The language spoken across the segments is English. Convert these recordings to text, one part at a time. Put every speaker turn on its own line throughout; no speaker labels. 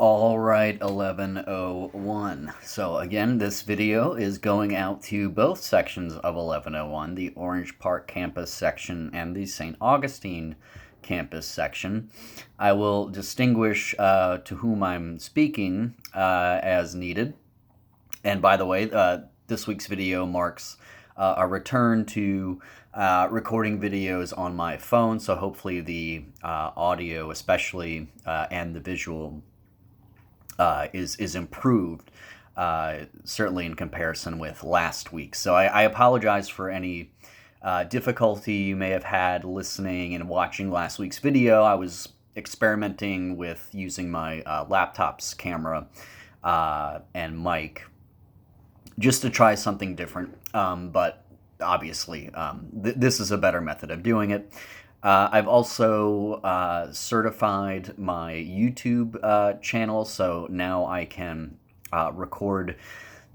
All right, 1101. So again, this video is going out to both sections of 1101, the Orange Park campus section and the St. Augustine campus section. I will distinguish to whom I'm speaking as needed. And by the way, this week's video marks a return to recording videos on my phone, so hopefully the audio especially and the visual is improved, certainly in comparison with last week. So I apologize for any difficulty you may have had listening and watching last week's video. I was experimenting with using my laptop's camera and mic just to try something different, but obviously this is a better method of doing it. I've also certified my YouTube channel, so now I can record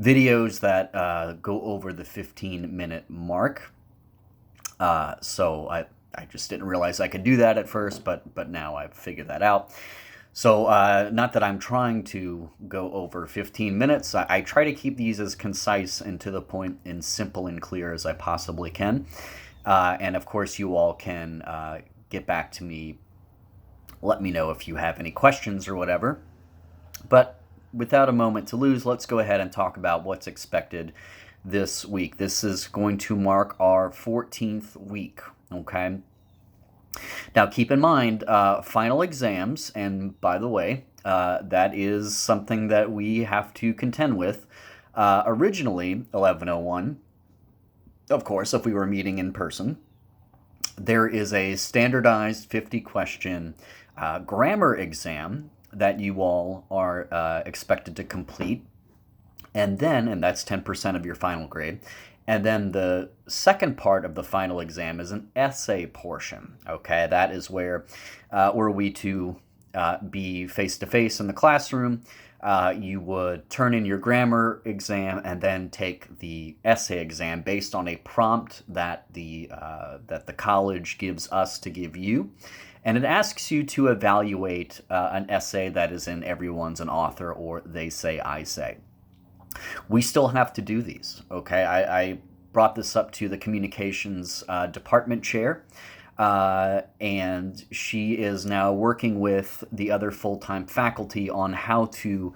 videos that go over the 15-minute mark. So I just didn't realize I could do that at first, but now I've figured that out. So not that I'm trying to go over 15 minutes. I try to keep these as concise and to the point and simple and clear as I possibly can. And of course, you all can get back to me, let me know if you have any questions or whatever. But without a moment to lose, let's go ahead and talk about what's expected this week. This is going to mark our 14th week, okay? Now, keep in mind, final exams, and by the way, that is something that we have to contend with. Originally, 1101, of course, if we were meeting in person, there is a standardized 50-question grammar exam that you all are expected to complete, and that's 10% of your final grade. And then the second part of the final exam is an essay portion, okay? That is where were we to be face-to-face in the classroom, you would turn in your grammar exam and then take the essay exam based on a prompt that the college gives us to give you. And it asks you to evaluate an essay that is in Everyone's an Author or They Say, I Say. We still have to do these, okay? I brought this up to the communications department chair, and she is now working with the other full-time faculty on how to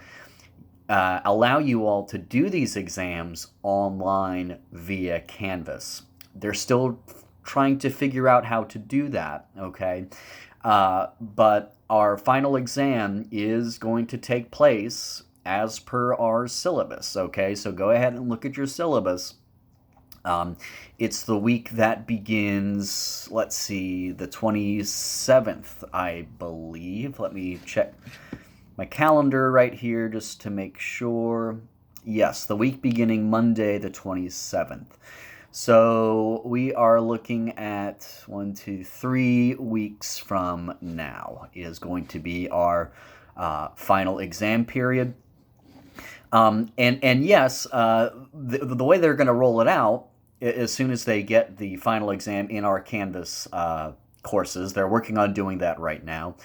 allow you all to do these exams online via Canvas. They're still trying to figure out how to do that, okay? But our final exam is going to take place as per our syllabus, okay? So go ahead and look at your syllabus. It's the week that begins, let's see, the 27th, I believe. Let me check my calendar right here just to make sure. Yes, the week beginning Monday, the 27th. So we are looking at 3 weeks from now is going to be our final exam period. And yes, the way they're going to roll it out, as soon as they get the final exam in our Canvas courses, they're working on doing that right now,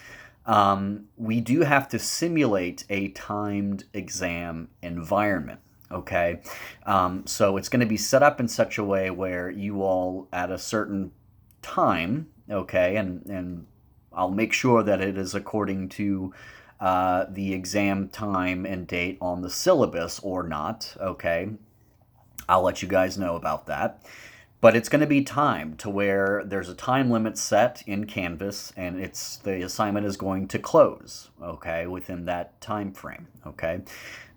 we do have to simulate a timed exam environment, okay? So it's going to be set up in such a way where you all, at a certain time, okay, and I'll make sure that it is according to the exam time and date on the syllabus or not, okay? I'll let you guys know about that. But it's going to be timed to where there's a time limit set in Canvas, and the assignment is going to close, okay, within that time frame, okay?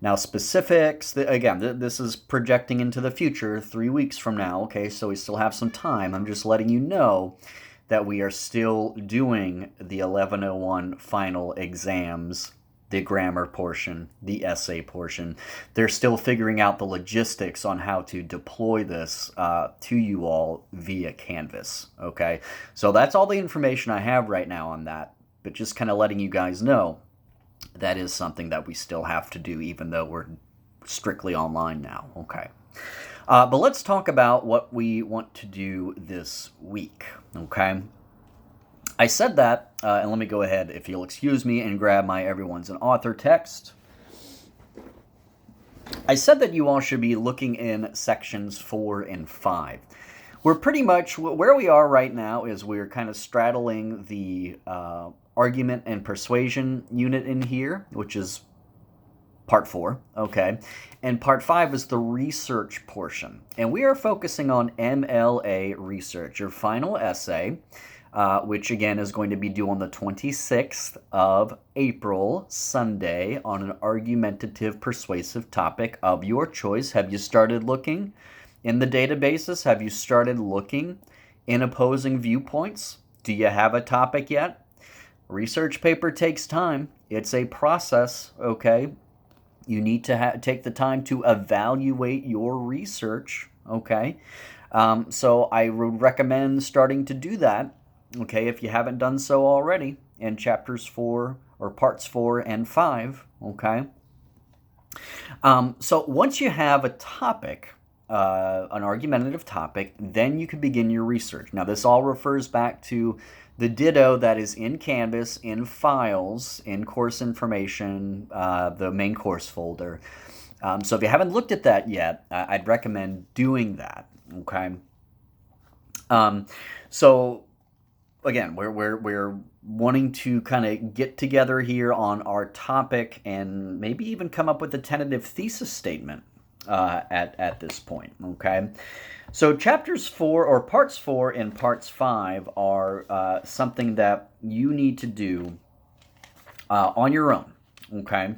Now, specifics, again, this is projecting into the future, 3 weeks from now, okay, so we still have some time. I'm just letting you know that we are still doing the 1101 final exams, the grammar portion, the essay portion. They're still figuring out the logistics on how to deploy this to you all via Canvas, okay? So that's all the information I have right now on that, but just kind of letting you guys know that is something that we still have to do, even though we're strictly online now, okay? But let's talk about what we want to do this week, okay? I said that, and let me go ahead, if you'll excuse me, and grab my Everyone's an Author text. I said that you all should be looking in sections 4 and 5. We're pretty much, where we are right now is we're kind of straddling the argument and persuasion unit in here, which is part 4, okay? And part 5 is the research portion. And we are focusing on MLA research, your final essay, which again is going to be due on the 26th of April, Sunday, on an argumentative, persuasive topic of your choice. Have you started looking in the databases? Have you started looking in opposing viewpoints? Do you have a topic yet? Research paper takes time. It's a process, okay? You need to take the time to evaluate your research, okay? So I would recommend starting to do that, okay, if you haven't done so already in chapters 4 or parts 4 and 5, okay? So once you have a topic, an argumentative topic, then you can begin your research. Now, this all refers back to the ditto that is in Canvas, in Files, in Course Information, the main course folder. So if you haven't looked at that yet, I'd recommend doing that, okay? So again, we're wanting to kind of get together here on our topic and maybe even come up with a tentative thesis statement at this point, okay? So chapters 4 or parts 4 and parts 5 are something that you need to do on your own, okay?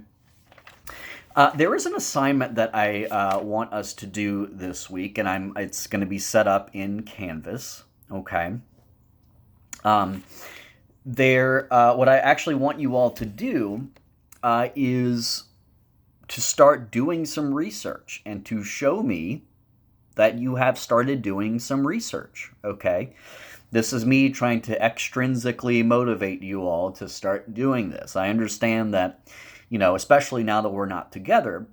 There is an assignment that I want us to do this week, and it's going to be set up in Canvas, okay? What I actually want you all to do is to start doing some research and to show me that you have started doing some research, okay? This is me trying to extrinsically motivate you all to start doing this. I understand that, you know, especially now that we're not together,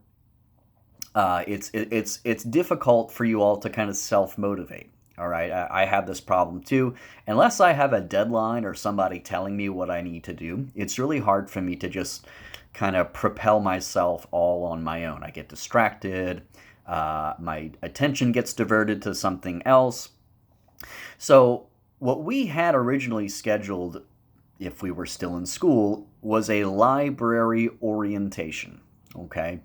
it's difficult for you all to kind of self-motivate, all right? I have this problem too. Unless I have a deadline or somebody telling me what I need to do, it's really hard for me to just kind of propel myself all on my own. I get distracted. My attention gets diverted to something else. So what we had originally scheduled, if we were still in school, was a library orientation, okay?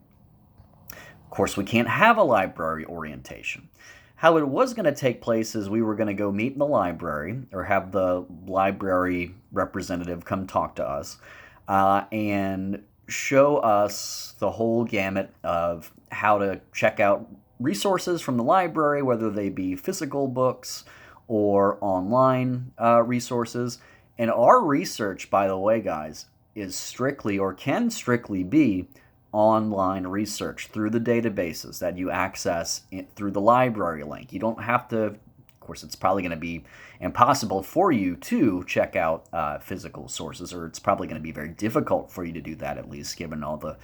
Of course, we can't have a library orientation. How it was going to take place is we were going to go meet in the library or have the library representative come talk to us and show us the whole gamut of how to check out resources from the library, whether they be physical books or online resources. And our research, by the way, guys, is strictly or can strictly be online research through the databases that you access through the library link. You don't have to, of course, it's probably going to be impossible for you to check out physical sources, or it's probably going to be very difficult for you to do that, at least given all the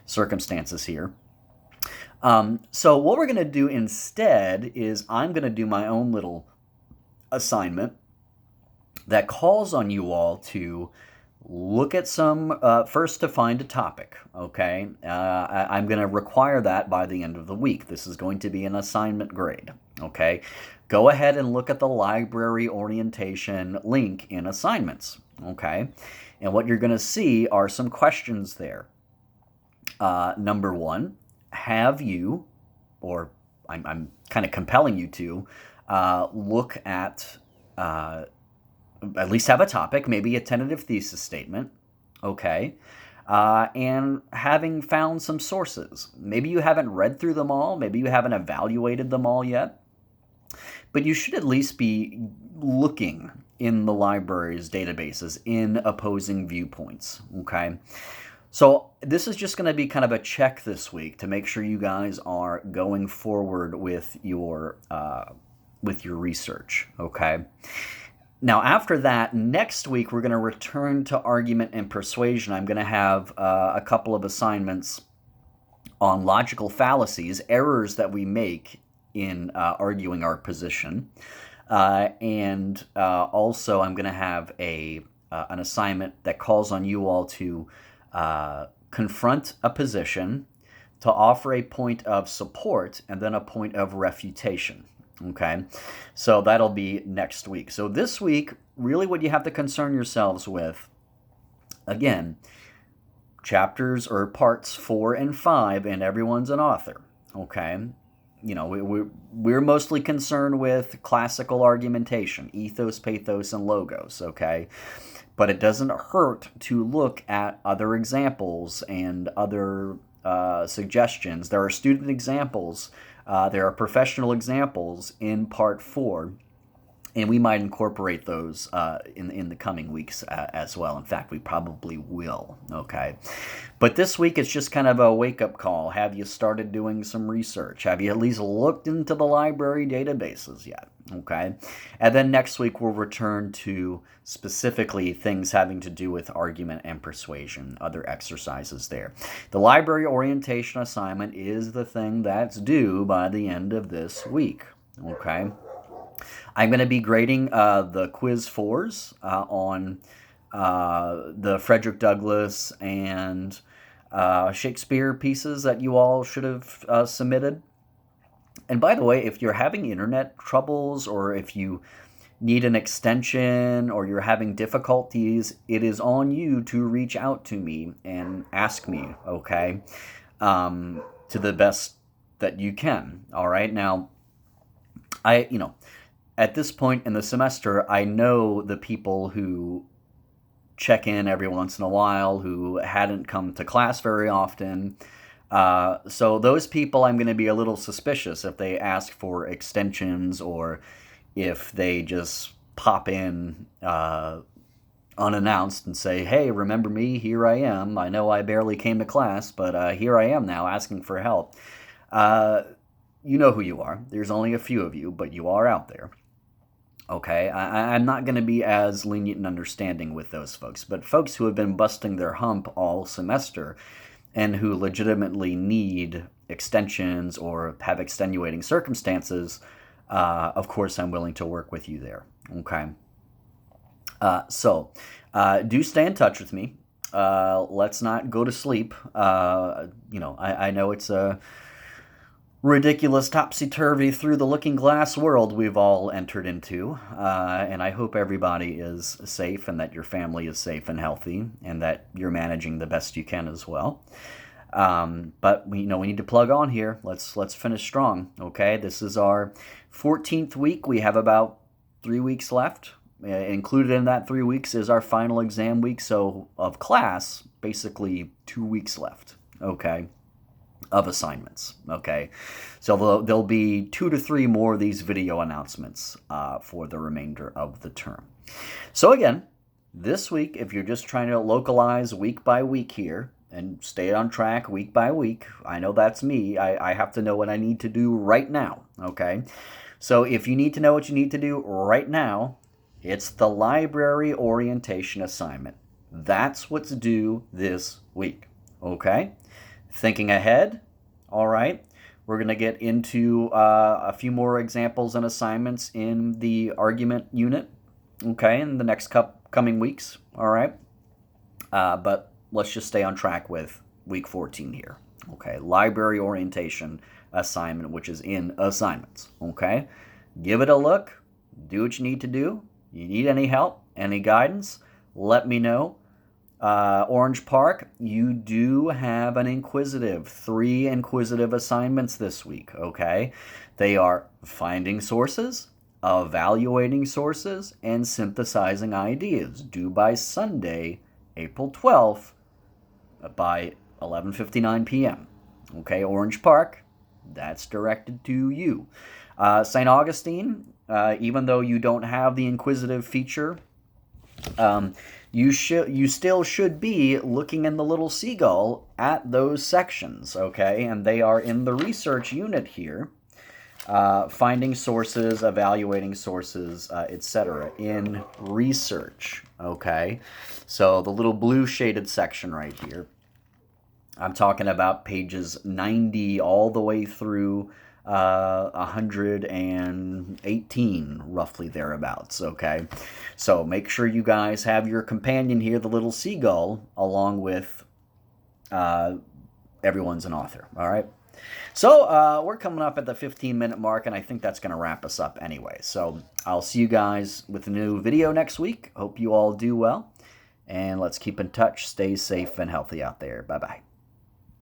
circumstances here. So what we're going to do instead is I'm going to do my own little assignment that calls on you all to look at some, first to find a topic, okay? I'm going to require that by the end of the week. This is going to be an assignment grade, okay? Go ahead and look at the library orientation link in assignments, okay? And what you're going to see are some questions there. Number 1, have you, or I'm kind of compelling you to, look at least have a topic, maybe a tentative thesis statement, okay, and having found some sources. Maybe you haven't read through them all, maybe you haven't evaluated them all yet, but you should at least be looking in the library's databases in opposing viewpoints, okay? So this is just going to be kind of a check this week to make sure you guys are going forward with your research, okay? Now, after that, next week, we're going to return to argument and persuasion. I'm going to have a couple of assignments on logical fallacies, errors that we make in arguing our position. And also I'm going to have an assignment that calls on you all to confront a position, to offer a point of support, and then a point of refutation. Okay, so that'll be next week. So this week, really what you have to concern yourselves with, again, chapters or parts 4 and 5, and everyone's an author. Okay, you know, we're mostly concerned with classical argumentation, ethos, pathos, and logos. Okay, but it doesn't hurt to look at other examples and other suggestions. There are student examples. There are professional examples in part 4, and we might incorporate those in the coming weeks as well. In fact, we probably will, okay? But this week, it's just kind of a wake-up call. Have you started doing some research? Have you at least looked into the library databases yet, okay? And then next week, we'll return to specifically things having to do with argument and persuasion, other exercises there. The library orientation assignment is the thing that's due by the end of this week, okay? I'm going to be grading the quiz 4s on the Frederick Douglass and Shakespeare pieces that you all should have submitted. And by the way, if you're having internet troubles, or if you need an extension, or you're having difficulties, it is on you to reach out to me and ask me, okay, to the best that you can. All right. Now, at this point in the semester, I know the people who check in every once in a while, who hadn't come to class very often. So those people, I'm going to be a little suspicious if they ask for extensions, or if they just pop in unannounced and say, hey, remember me? Here I am. I know I barely came to class, but here I am now asking for help. You know who you are. There's only a few of you, but you are out there. Okay, I'm not going to be as lenient and understanding with those folks, but folks who have been busting their hump all semester and who legitimately need extensions or have extenuating circumstances, of course I'm willing to work with you there. Okay, so do stay in touch with me. Let's not go to sleep. I know it's a ridiculous, topsy-turvy, through-the-looking-glass world we've all entered into, and I hope everybody is safe, and that your family is safe and healthy, and that you're managing the best you can as well. But we need to plug on here. Let's finish strong, okay? This is our 14th week. We have about 3 weeks left. Included in that 3 weeks is our final exam week, so of class, basically 2 weeks left, okay? Of assignments, okay? So there'll be 2 to 3 more of these video announcements for the remainder of the term. So again, this week, if you're just trying to localize week by week here and stay on track week by week, I know that's me. I have to know what I need to do right now, okay? So if you need to know what you need to do right now, it's the library orientation assignment. That's what's due this week, okay? Thinking ahead, all right, we're going to get into a few more examples and assignments in the argument unit, okay, in the next coming weeks, all right? But let's just stay on track with week 14 here, okay? Library orientation assignment, which is in assignments, okay? Give it a look. Do what you need to do. You need any help, any guidance, let me know. Orange Park, you do have an inquisitive, 3 inquisitive assignments this week, okay? They are finding sources, evaluating sources, and synthesizing ideas, due by Sunday, April 12th, by 11:59 p.m. Okay, Orange Park, that's directed to you. St. Augustine, even though you don't have the inquisitive feature, you still should be looking in the little seagull at those sections, okay? And they are in the research unit here, finding sources, evaluating sources, etc. in research, okay? So the little blue shaded section right here, I'm talking about pages 90 all the way through 118, roughly thereabouts, okay? So make sure you guys have your companion here, the little seagull, along with everyone's an author, all right? So we're coming up at the 15-minute mark, and I think that's going to wrap us up anyway. So I'll see you guys with a new video next week. Hope you all do well, and let's keep in touch. Stay safe and healthy out there. Bye-bye.